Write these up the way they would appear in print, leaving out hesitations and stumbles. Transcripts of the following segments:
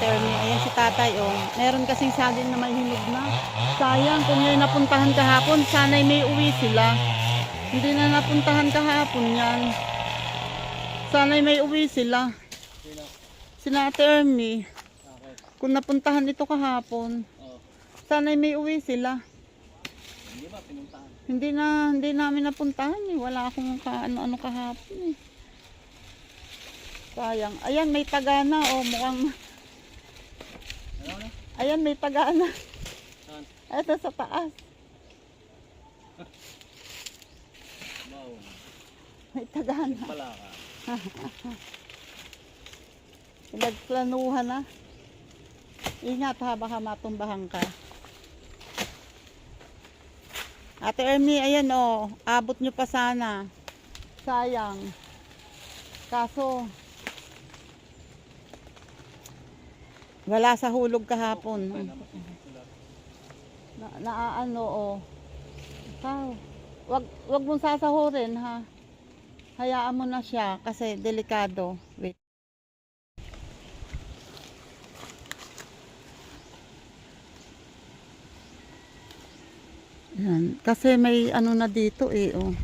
Ate Ernie. Ayan si tatay, oh. Meron kasing saging na may hinog na. Sayang, kung ngayon napuntahan kahapon, sana'y may uwi sila. Hindi na napuntahan kahapon yan. Sana'y may uwi sila. Sina Ate Ernie. Kung napuntahan ito kahapon, sana'y may uwi sila. Hindi ba pinuntahan? Hindi namin napuntahan eh. Wala akong ano kahapon eh. Sayang. Ayan, may tagana. O, mukhang... Ano na? Ayan, may tagana. Saan? Ito sa taas. Wow. May tagana. Pala ka. Nagplanuhan na. Ingat ha, baka matumbahan ka. Ate Ernie, ayan o. Abot nyo pa sana. Sayang. Kaso... wala sa hulog kahapon. Naaano oh. Wag mong sasahurin ha. Hayaan mo na siya kasi delikado. Wait. Yan. Kasi may ano na dito eh oh.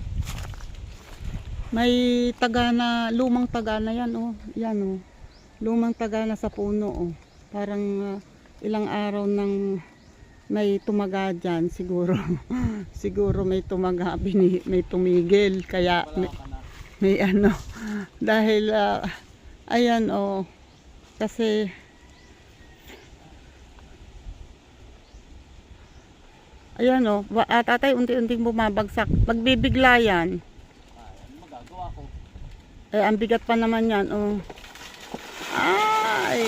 May tagana, lumang tagana yan oh. Yan oh. Lumang tagana sa puno oh. Parang ilang araw nang may tumaga dyan siguro. Siguro may tumaga, may tumigil kaya may ano dahil ayan oh kasi ayan oh tatay unti-unting bumabagsak, magbibigla yan. Magagawa ko. Eh ang bigat pa naman yan oh. Ay,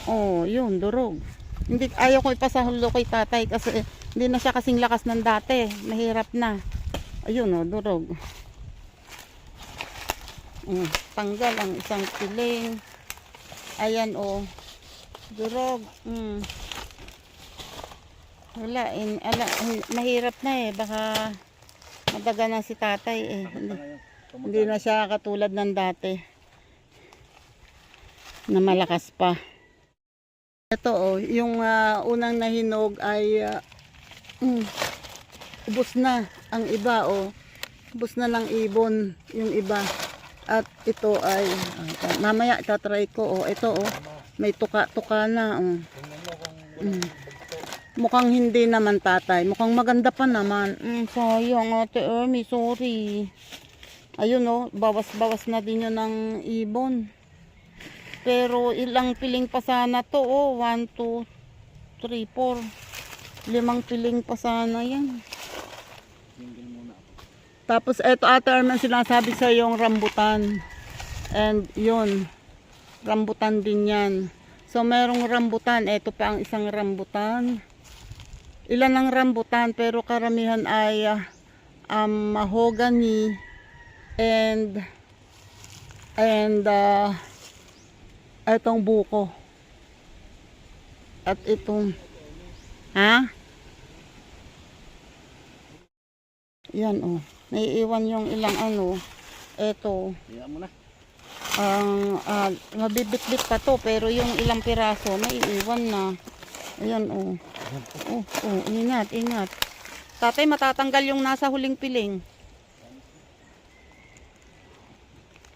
oh, yun, durog. Hindi, ayaw ko ipasahulo kay tatay kasi hindi na siya kasing lakas ng dati. Mahirap na. Ayun, oh, durog. Tanggal ang isang piling. Ayan, oh. Durog. Wala, mahirap na eh. Baka madaga na si tatay eh. Hindi na siya katulad ng dati. Na malakas pa. Ito oh, yung unang nahinog ay ubos na ang iba oh. Ubos na lang ibon yung iba. At ito ay mamaya tatry ko oh. Ito oh, may tuka-tuka na oh. Mukhang hindi naman tatay. Mukhang maganda pa naman. Sayang Ate Ernie, sorry. Ayun oh, bawas-bawas na din yun ng ibon. Pero ilang piling pa sana to oh. 1, 2, 3, 4. 5 piling pa sana yan. Tapos eto Ate Ernie, sinasabi sa yung rambutan. And yun, rambutan din yan. So merong rambutan. Eto pa ang isang rambutan. Ilan ang rambutan pero karamihan ay mahogany and itong buko at itong yan oh, naiiwan yung ilang ano eto mabibit-bit pa to pero yung ilang piraso naiiwan na. Ayan oh. Ingat tatay, matatanggal yung nasa huling piling.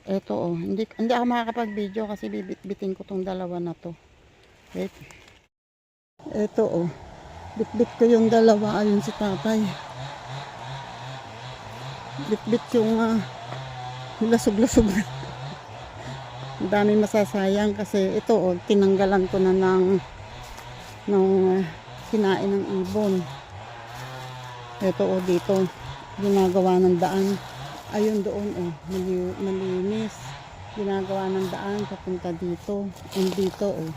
Eto oh, hindi ako makakapag-video kasi bibit-bitin ko tong dalawa na to. Wait. Eto oh, bit-bit ko yung dalawa. Ayun si tatay. Bit-bit yung lasog-lasog na. Ang daming masasayang kasi ito oh, tinanggalan ko na ng kinain ng ibon. Eto oh, dito ginagawa ng daan. Ayun doon oh, malinis. Ginagawa ng daan papunta dito. And dito oh.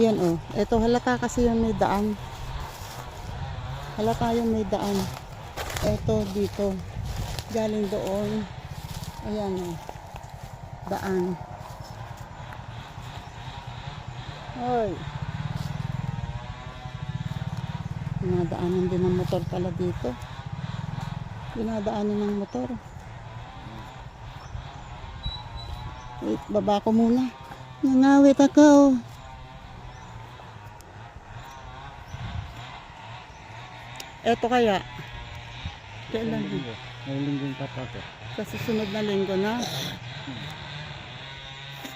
Yan oh. Ito halata kasi yung may daan. Halata yung may daan. Ito dito. Galing doon. Ayan oh. Daan. Hoy. Dinadaanan din ng motor pala dito. Dinadaanan ng motor. Wait, baba ko muna. Nangawit ako. Eto kaya, kailan? Ngayong linggo yung papasok. Sa susunod na linggo na.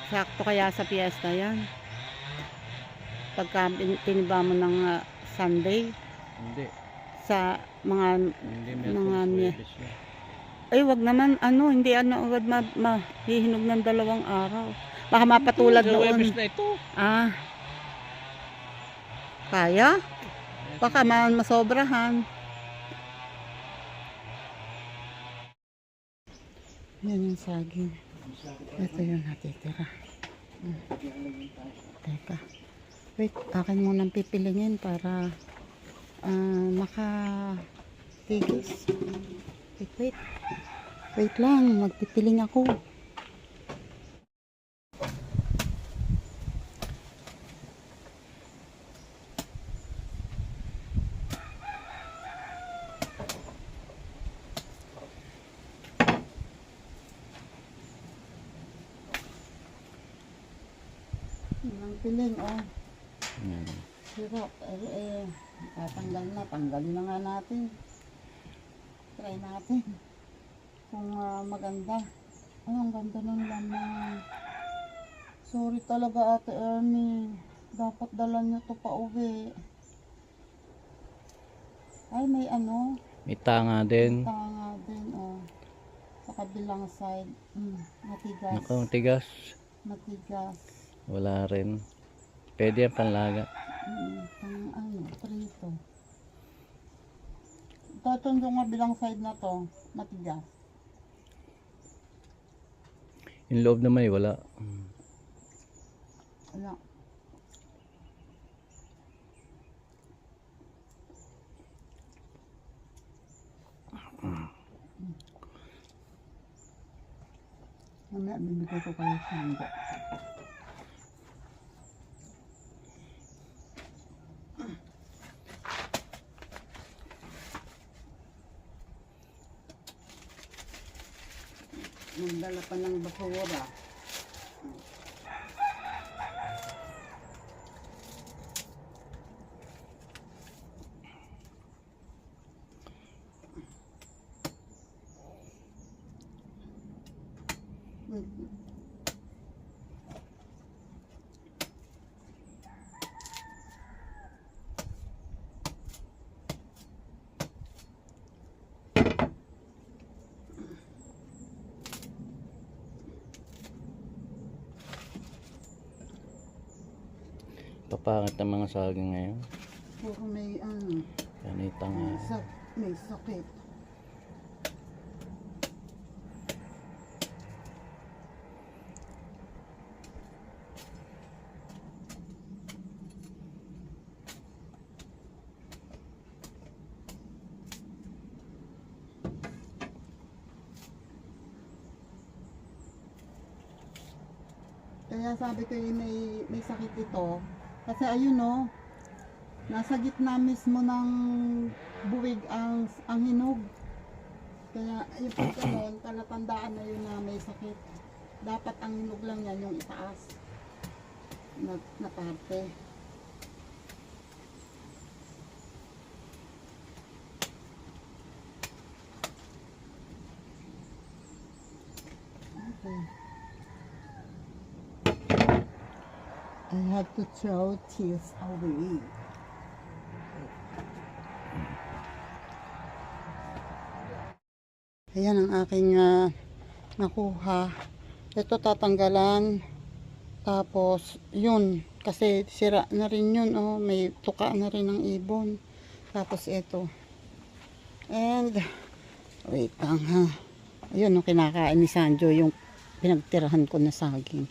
Sakto kaya sa piyesta yan. Pagka tiniba mo ng Sunday Hindi. sa mga Hindi mga Merkulis, Huwebes yun. ay wag naman hindi agad mahihinog ng 2 araw. Baka mapatulad Sa noon. Huwebes na ito. Ah. Kaya? Baka masobrahan. Yan yung saging. Ito yung natitira. Teka. Wait, akin munang pipilingin para makatigis. Wait. Wait lang, magpipiling ako. Ang piling, oh. Pero, tanggalin na nga natin. Try natin. Kung maganda. Ay, ang ganda ng laman. Sorry talaga, Ate Ernie. Dapat dala nyo to pa uwi. Ay, may May tanga din. tanga din, oh. Sa kabilang side. Matigas. Naku, tigas. Matigas. Wala rin. Pwede yan panlaga. Prito. Itong kabilang side na to, matigas. Yung loob naman wala. Wala. Mamaya bibigay ko kayo sa handa. Magdala pa ng basura. Papangit ang mga saging ngayon. Puro may Ganita nga. may sakit. Kaya sabi ko may sakit ito. Kasi ayun nasa gitna mismo ng buwig ang hinog. Kaya yung pagkanon, palatandaan na yun na may sakit. Dapat ang hinog lang yan yung itaas na parte. Okay. I have to throw tears away. Ayan ang aking nakuha. Ito tatanggalan. Tapos, yun. Kasi sira na rin yun. May tuka na rin ng ibon. Tapos ito. And, wait lang ha. Ayun, kinakain ni Sanjo yung pinagtirahan ko na saging.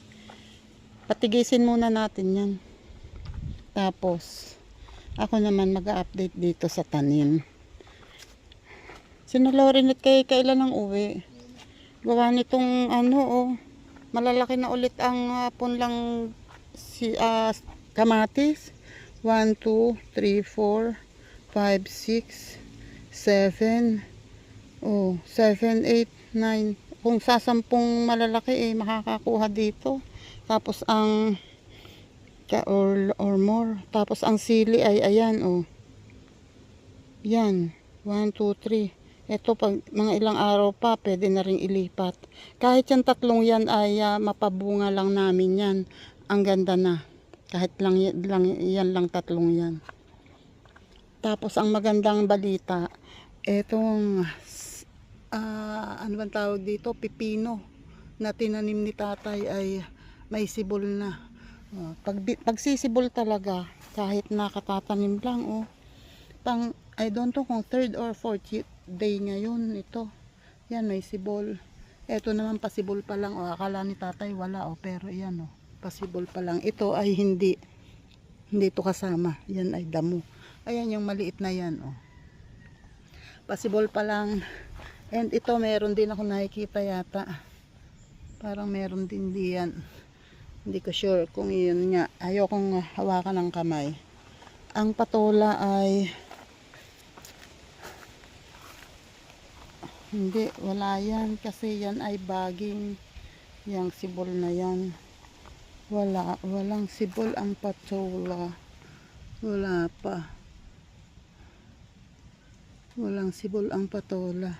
Patigisin muna natin yan. Tapos, ako naman mag-update dito sa tanim. Sinalorin at kailan ang uwi. Gawa nitong malalaki na ulit ang punlang kamatis. 1, 2, 3, 4, 5, 6, 7, 7, 8, 9. Kung sa 10 malalaki makakakuha dito. Tapos ang or more. Tapos ang sili ay ayan Yan. 1, 2, 3. Ito pag mga ilang araw pa, pwede na rin ilipat. Kahit yung tatlong yan ay mapabunga lang namin yan. Ang ganda na. Kahit lang yan lang tatlong yan. Tapos ang magandang balita, etong ano bang tawag dito, pipino na tinanim ni tatay ay may sibol na. Pagsisibol talaga, kahit nakatatanim lang, I don't know kung 3rd or 4th day ngayon ito. Yan, may sibol. Ito naman pasibol pa lang, akala ni tatay wala, pero yan, pasibol pa lang. Ito ay hindi ito kasama. Yan ay damo. Ayan yung maliit na yan, pasibol pa lang. And ito meron din ako nakikita yata. Parang meron din diyan. Hindi ko sure kung yun nga. Ayokong hawakan ng kamay. Ang patola ay hindi, wala yan kasi yan ay baging. Yang sibol na yan. Walang sibol ang patola. Wala pa. Walang sibol ang patola.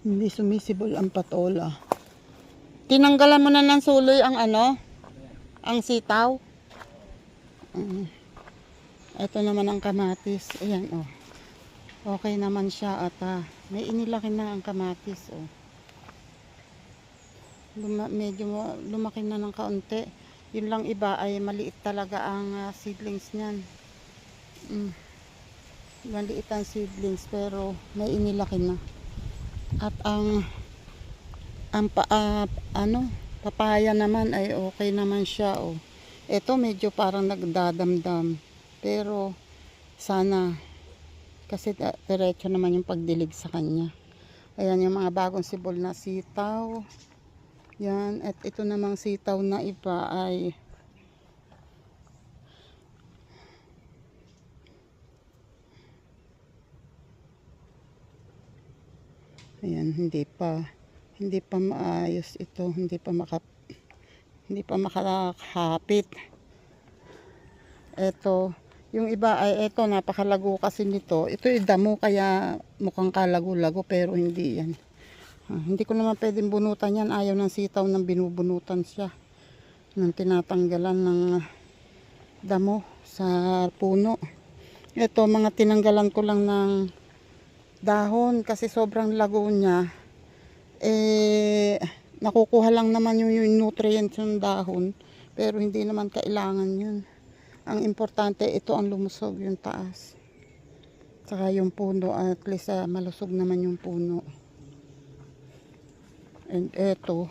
Hindi sumisibol ang patola. Tinanggalan mo na ng suloy ang ang sitaw. Ito naman ang kamatis. Ayan, okay naman siya at may inilaki na ang kamatis, medyo lumaki na ng kaunti. Yun lang, iba ay maliit talaga ang seedlings niyan. Maliit ang seedlings pero may inilaki na. At ang papaya naman ay okay naman siya, Ito medyo parang nagdadamdam. Pero sana kasi diretso naman yung pagdilig sa kanya. Ayan yung mga bagong sibol na sitaw. Yan, at ito namang sitaw na iba ay ayan, hindi pa maayos ito, hindi pa makakapit. Ito, yung iba ay ito, napakalago kasi nito. Ito ay damo kaya mukhang kalago-lago pero hindi yan. Hindi ko naman pwedeng bunutan yan. Ayaw ng sitaw nang binubunutan siya. Nang tinatanggalan ng damo sa puno. Ito, mga tinanggalan ko lang ng dahon kasi sobrang lago niya. Nakukuha lang naman yung nutrients ng dahon. Pero hindi naman kailangan yun. Ang importante, ito ang lumusog yung taas. Saka yung puno, at least malusog naman yung puno. And eto,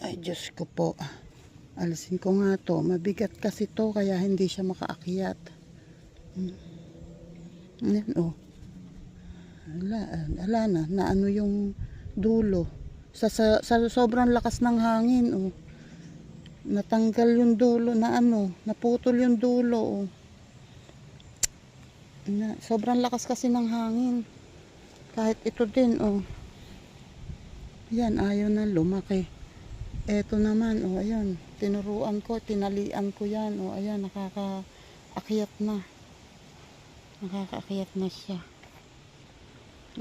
ay Diyos ko po, alisin ko nga to. Mabigat kasi to, kaya hindi siya makaakyat. Ayan, Ala na ano yung dulo. Sa sobrang lakas ng hangin, natanggal yung dulo na naputol yung dulo, sobrang lakas kasi ng hangin. Kahit ito din, yan, ayaw na lumaki. Eto naman, ayan, tinuruan ko, tinalian ko yan, ayan, nakakaakyat na siya.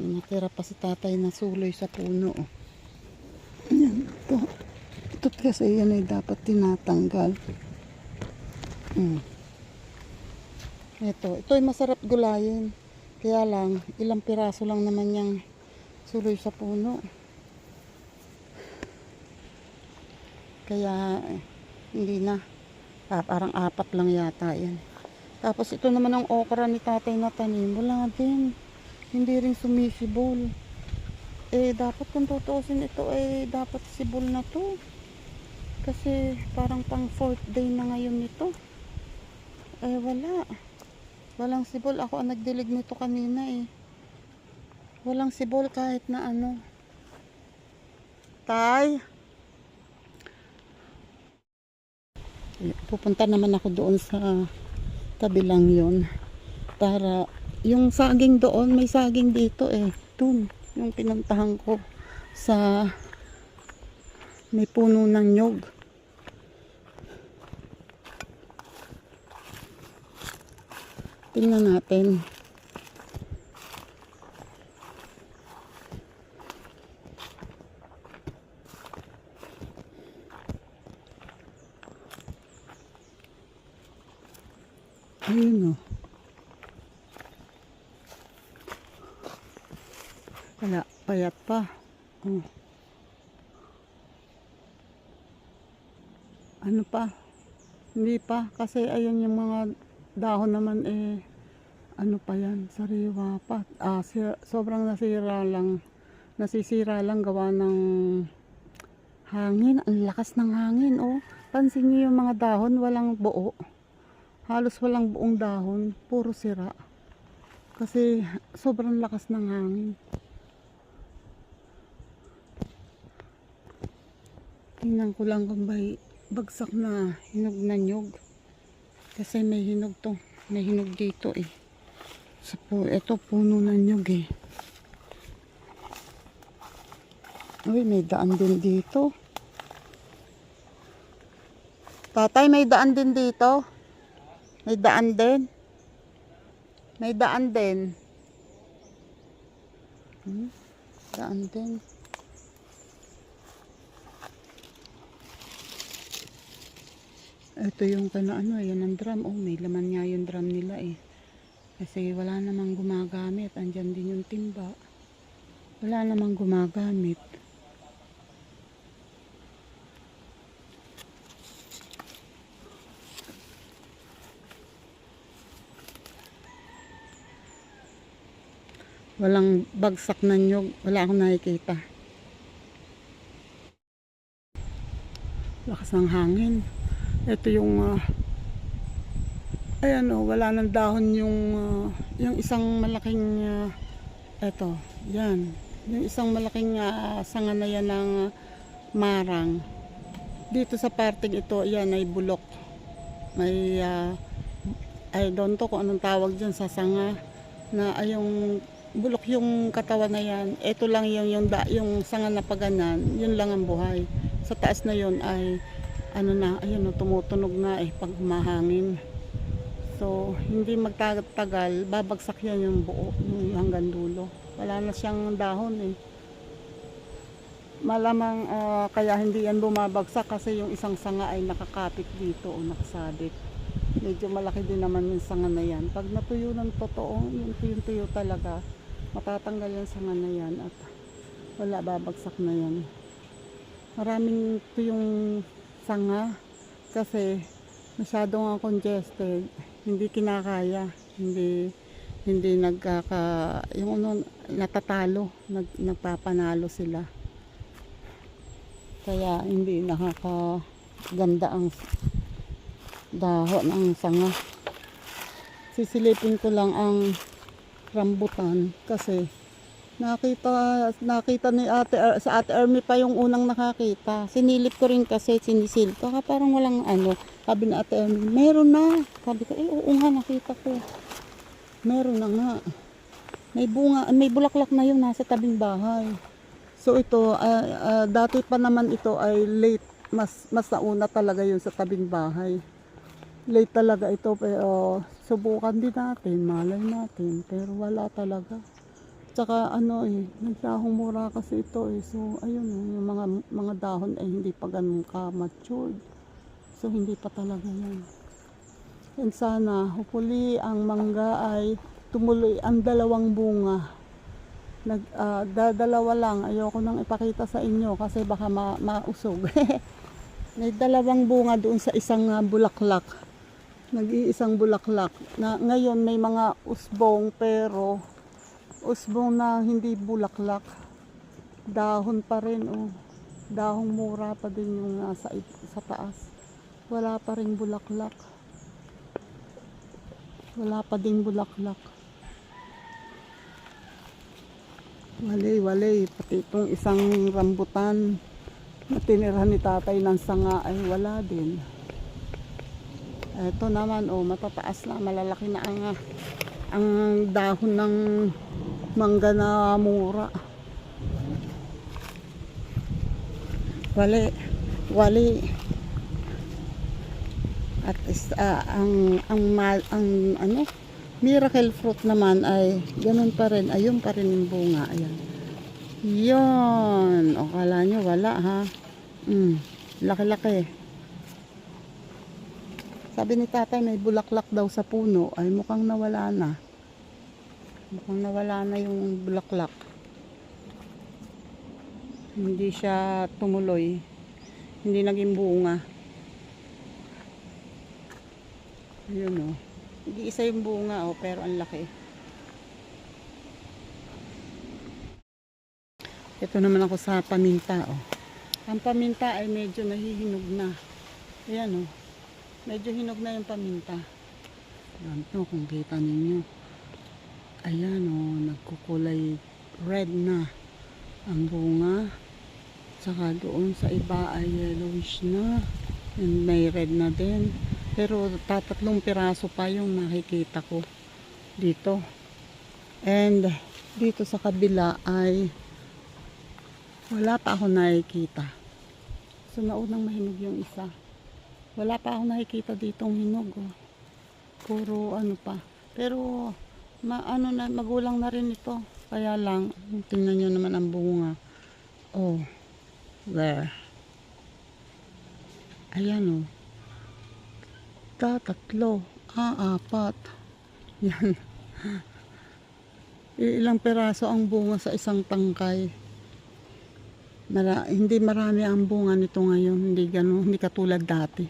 Natira pa si tatay na suloy sa puno, ayan, ito kasi yan ay dapat tinatanggal. Ito ay masarap gulayin. Kaya lang, ilang piraso lang naman yung suloy sa puno. Kaya, hindi na. Parang 4 lang yata yan. Tapos ito naman ang okra ni tatay na tanim. Wala din. Hindi rin sumisibol. Dapat kung tutuusin ito, dapat sibol na to. Kasi parang pang 4th day na ngayon nito. Wala. Walang sibol. Ako ang nagdilig nito kanina Walang sibol kahit na Tay. Pupunta naman ako doon sa tabilang yon. Para yung saging doon, may saging dito Doon. Yung pinuntahan ko sa may puno ng nyog. Tingnan natin. Ayun o. Wala, payat pa. Oh. Ano pa? Hindi pa. Kasi ayun yung mga dahon naman ano pa yan, sariwa pa. Sobrang nasisira lang gawa ng hangin. Ang lakas ng hangin, oh. Pansin niyo yung mga dahon, walang buo. Halos walang buong dahon, puro sira. Kasi sobrang lakas ng hangin. Tingnan ko lang kung may bagsak na hinog na nyug. Kasi may hinog to. May hinog dito eh. Ito puno ng nyug eh. Uy, may daan din dito. Tatay, may daan din dito. May daan din. May daan din. Daan din. Ito yung ano, yan ang drum. Oh, may laman nga yung drum nila eh. Kasi wala namang gumagamit. Andyan din yung timba. Wala namang gumagamit. Walang bagsak na nyug. Wala akong nakikita. Lakas ng hangin. Ito yung ayan o, wala ng dahon yung isang malaking eto, yan. Yung isang malaking sanga na yan ng marang. Dito sa parting ito, yan ay bulok. May I don't know kung anong tawag dyan sa sanga na yung bulok yung katawan na yan. Ito lang yung sanga na paganan, yun lang ang buhay. Sa taas na yun ay ano na, ayun, tumutunog na pag mahangin. So, hindi magtatagal, babagsak yan yung buo, yung hanggang dulo. Wala na siyang dahon eh. Malamang kaya hindi yan bumabagsak kasi yung isang sanga ay nakakapit dito o nakasabit. Medyo malaki din naman yung sanga na yan. Pag natuyo ng totoo, yung tuyo talaga, matatanggal yung sanga na yan at wala, babagsak na yan. Maraming tuyong sanga kasi masyadong congested, hindi kinakaya, hindi natatalo, nagpapanalo sila, kaya hindi nakakaganda ang dahon ng sanga. Sisilipin ko lang ang rambutan kasi nakita ni sa Ate Ermi pa yung unang nakakita. Sinilip ko rin kasi, sinisilip ko. Parang walang sabi ni Ate Ermi, meron na. Sabi ko, oo nga, nakita ko. Meron na nga. May bunga, may bulaklak na yun nasa tabing bahay. So ito, dati pa naman ito ay late. Mas nauna talaga yun sa tabing bahay. Late talaga ito, pero subukan din natin, malay natin. Pero wala talaga. Tsaka nagsahong mura kasi ito eh. So ayun, yung mga dahon ay hindi pa ganun ka-matured. So hindi pa talaga yan. And sana, hopefully ang mangga ay tumuloy ang dalawang bunga. Dalawa lang, ayoko nang ipakita sa inyo kasi baka mausog. May dalawang bunga doon sa isang bulaklak. Nag-iisang bulaklak. Na, ngayon may mga usbong pero usbong na hindi bulaklak, dahon pa rin dahong mura pa din yung nasa sa taas, wala pa rin bulaklak, wala pa ding bulaklak. Wali pati itong isang rambutan na tinira ni tatay ng sanga ay wala din. Ito naman matataas na, malalaki na ang dahon ng mangga na mura. Wali. At ang Miracle fruit naman ay ganun pa rin. Ayun pa rin yung bunga. Ayan. Yun. O, kala nyo wala ha. Laki-laki. Sabi ni tatay may bulaklak daw sa puno. Ay mukhang nawala na. Mukhang nawala na yung bulaklak. Hindi siya tumuloy. Hindi naging bunga. Ayun o. Hindi isa yung bunga o, pero ang laki. Ito naman ako sa paminta o. Ang paminta ay medyo nahihinog na. Ayan o. Medyo hinog na yung paminta. Ayan to, kung kita ninyo. Ayan o, nagkukulay red na ang bunga. Saka doon sa iba ay yellowish na. And may red na din. Pero tatlong piraso pa yung nakikita ko dito. And dito sa kabila ay wala pa ako nakikita. So naunang mahinog yung isa. Wala pa ako nakikita ditong hinog. Oh. Puro ano pa. Pero magulang na rin ito. Kaya lang, tingnan nyo naman ang bunga. Oh, there. Ayan oh. Tatlo. Apat. Yan. Ilang peraso ang bunga sa isang tangkay. Hindi marami ang bunga nito ngayon. Hindi ganun, hindi katulad dati.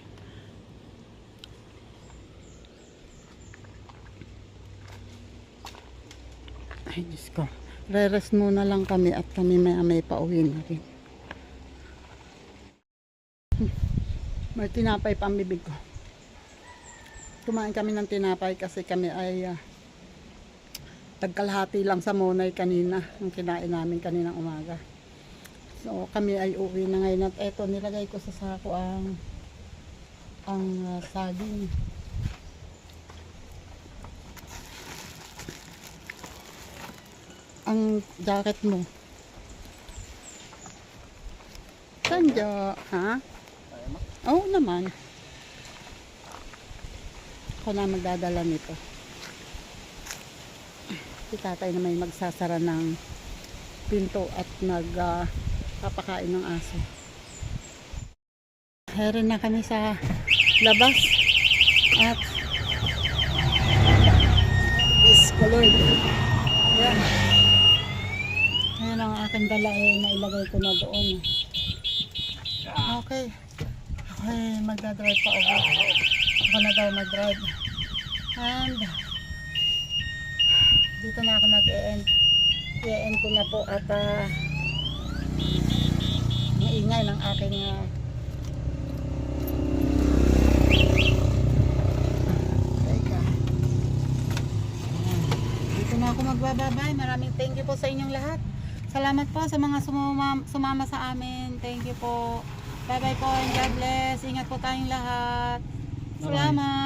Ay, Diyos ko. Re-rest muna lang kami at kami may pauwi na rin. May tinapay pa ang bibig ko. Kumain kami ng tinapay kasi kami ay tagkalahati lang sa Monay kanina. Ang kinain namin kaninang umaga. So kami ay uwi na ngayon at eto nilagay ko sa sako ang saging. Ang jacket mo. Sandya, ha? Oo naman. Ako na magdadala nito. Si tatay na may magsasara ng pinto at papakain ng aso. Heron na kami sa labas at is colored. Yan. Ayan ang aking dala nailagay ko na doon. Okay. Okay, magdadrive pa ako. Ako na daw mag-drive. And dito na ako mag-e-end. I-end ko na po at maingay ng aking dito na ako magbababay. Maraming thank you po sa inyong lahat. Salamat po sa mga sumama sa amin. Thank you po. Bye bye po and God bless. Ingat po tayong lahat. Salamat.